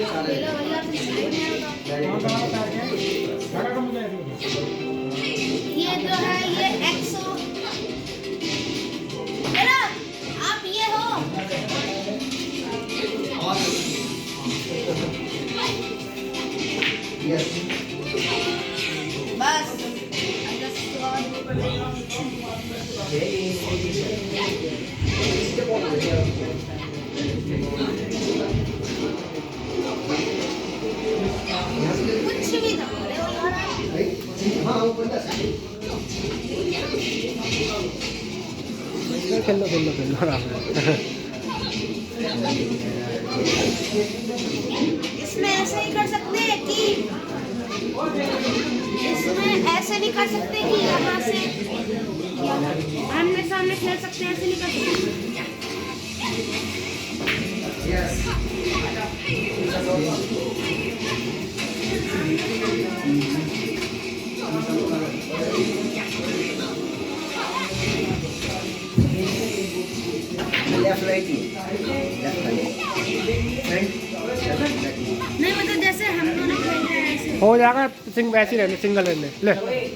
ये जो है ये 100 हेलो आप ये हो बस कुछ भी दो खेलो खेलो खेलो आराम से। इसमें ऐसे ही कर सकते हैं कि इसमें ऐसे नहीं कर सकते कि यहाँ से आमने सामने खेल सकते हैं, ऐसे नहीं कर सकते। नहीं मतलब जैसे हम दोनों खेल रहे हैं ऐसे हो जाएगा सिंग वैसे ही रहने सिंगल रहने ले